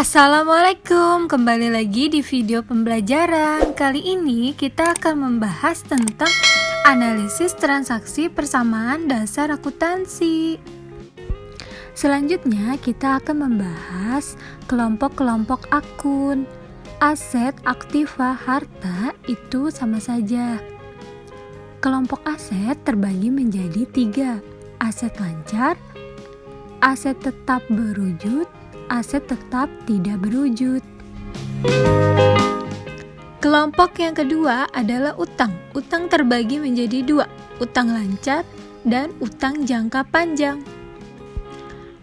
Assalamualaikum, kembali lagi di video pembelajaran. Kali ini kita akan membahas tentang analisis transaksi persamaan dasar akuntansi. Selanjutnya kita akan membahas kelompok-kelompok akun. Aset, aktiva, harta itu sama saja. Kelompok aset terbagi menjadi 3, aset lancar, aset tetap berwujud, aset tetap tidak berwujud. Kelompok yang kedua adalah utang. Utang terbagi menjadi 2, utang lancar dan utang jangka panjang.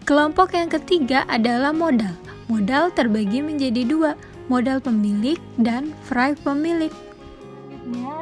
Kelompok yang ketiga adalah modal. Modal terbagi menjadi 2, modal pemilik dan free pemilik.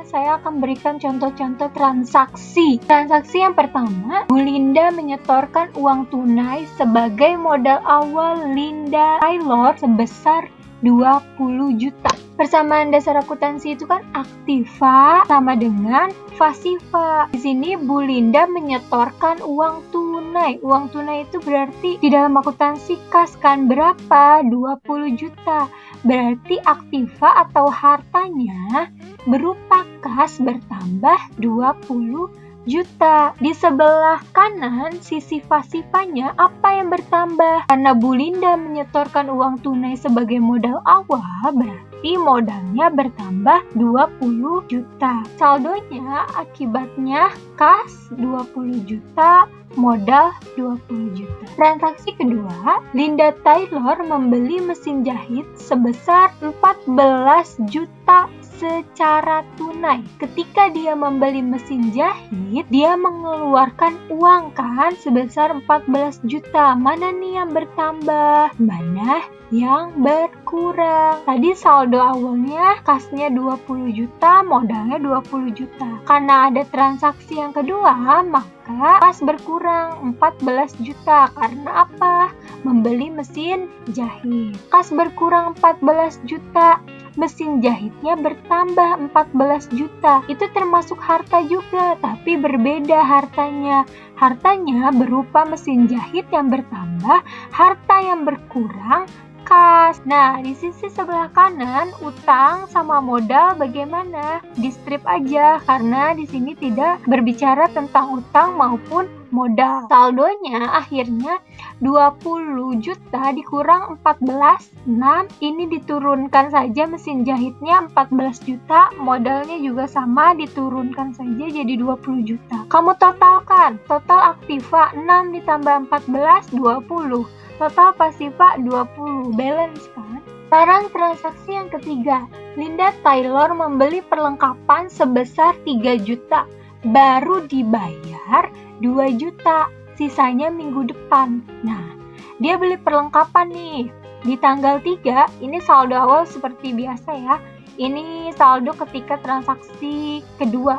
Saya akan berikan contoh-contoh transaksi. Transaksi yang pertama, Bu Linda menyetorkan uang tunai sebagai modal awal Linda Taylor sebesar 20 juta. Persamaan dasar akuntansi itu kan aktiva sama dengan pasiva. Di sini Bu Linda menyetorkan uang tunai. Uang tunai itu berarti di dalam akuntansi kas kan berapa? 20 juta. Berarti aktiva atau hartanya berupa kas bertambah 20 juta. Di sebelah kanan sisi pasifanya apa yang bertambah? Karena Bu Linda menyetorkan uang tunai sebagai modal awal, berarti modalnya bertambah 20 juta. Saldonya akibatnya kas 20 juta, modal 20 juta. Transaksi kedua, Linda Taylor membeli mesin jahit sebesar 14 juta secara tunai. Ketika dia membeli mesin jahit, dia mengeluarkan uang kan sebesar 14 juta. Mana nih yang bertambah? Mana yang berkurang? Tadi saldo awalnya kasnya 20 juta, modalnya 20 juta. Karena ada transaksi yang kedua, maka kas berkurang 14 juta. Karena apa? Membeli mesin jahit. Kas berkurang 14 juta. Mesin jahitnya bertambah 14 juta. Itu termasuk harta juga, tapi berbeda hartanya. Hartanya berupa mesin jahit yang bertambah, harta yang berkurang, kas. Nah, di sisi sebelah kanan, utang sama modal bagaimana? Di strip aja, karena di sini tidak berbicara tentang utang maupun modal. Saldonya akhirnya 20 juta dikurang 14, 6. Ini diturunkan saja mesin jahitnya 14 juta, modalnya juga sama diturunkan saja jadi 20 juta. Kamu totalkan, total aktiva 6 ditambah 14, 20. Total pasiva 20, balance kan? Sekarang transaksi yang ketiga, Linda Taylor membeli perlengkapan sebesar 3 juta, baru dibayar 2 juta, sisanya minggu depan. Nah, dia beli perlengkapan nih, di tanggal 3, ini saldo awal seperti biasa ya, ini saldo ketika transaksi kedua.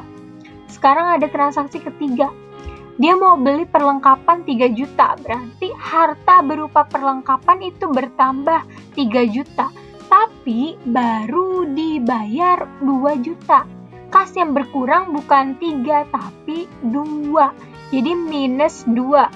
Sekarang ada transaksi ketiga. Dia mau beli perlengkapan 3 juta, berarti harta berupa perlengkapan itu bertambah 3 juta. Tapi baru dibayar 2 juta. Kas yang berkurang bukan 3, tapi 2. Jadi minus 2.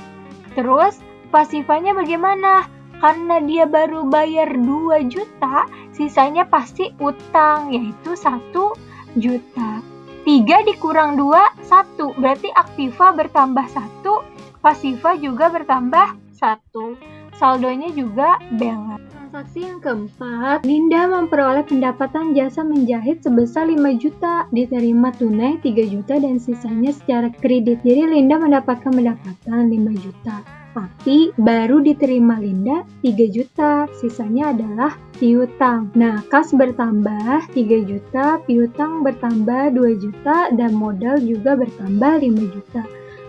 Terus pasifanya bagaimana? Karena dia baru bayar 2 juta, sisanya pasti utang, yaitu 1 juta. 3 dikurang 2, 1. Berarti aktiva bertambah 1, pasiva juga bertambah 1. Saldonya juga balance. Transaksi yang keempat, Linda memperoleh pendapatan jasa menjahit sebesar 5 juta, diterima tunai 3 juta dan sisanya secara kredit. Jadi Linda mendapatkan pendapatan 5 juta. Tapi baru diterima Linda 3 juta, sisanya adalah piutang. Nah, kas bertambah 3 juta, piutang bertambah 2 juta, dan modal juga bertambah 5 juta.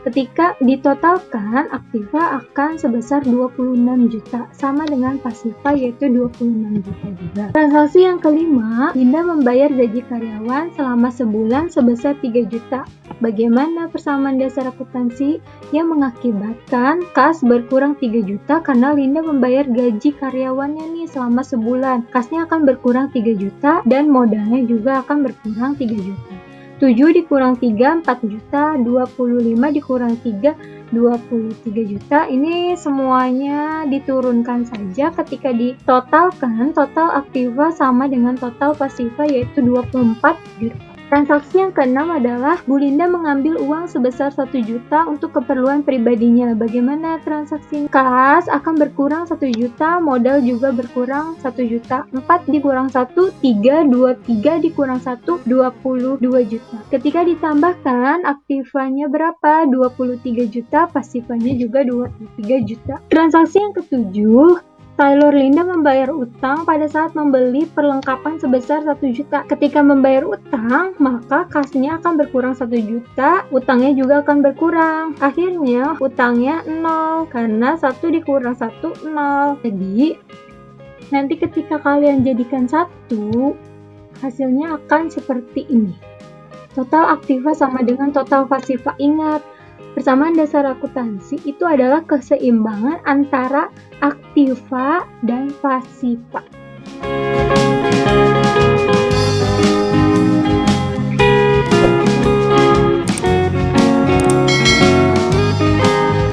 Ketika ditotalkan, aktiva akan sebesar 26 juta, sama dengan pasiva yaitu 26 juta juga. Transaksi yang kelima, Linda membayar gaji karyawan selama sebulan sebesar 3 juta. Bagaimana persamaan dasar akuntansi yang mengakibatkan kas berkurang 3 juta karena Linda membayar gaji karyawannya nih selama sebulan. Kasnya akan berkurang 3 juta dan modalnya juga akan berkurang 3 juta. 7 dikurang 3, 4 juta. 25 dikurang 3, 23 juta. Ini semuanya diturunkan saja. Ketika ditotalkan, total aktiva sama dengan total pasiva, yaitu 24 juta. Transaksi yang keenam adalah Bu Linda mengambil uang sebesar 1 juta untuk keperluan pribadinya. Bagaimana transaksi? Kas akan berkurang 1 juta, modal juga berkurang 1 juta. 4 dikurang 1, 3, 23 dikurang 1, 22 juta. Ketika ditambahkan, aktivanya berapa? 23 juta, pasifanya juga 23 juta. Transaksi yang ketujuh, Taylor Linda membayar utang pada saat membeli perlengkapan sebesar 1 juta. Ketika membayar utang, maka kasnya akan berkurang 1 juta, utangnya juga akan berkurang. Akhirnya, utangnya 0, karena 1 dikurang 1, 0. Jadi, nanti ketika kalian jadikan 1, hasilnya akan seperti ini. Total aktiva sama dengan total pasiva. Ingat, persamaan dasar akuntansi itu adalah keseimbangan antara aktiva dan pasiva.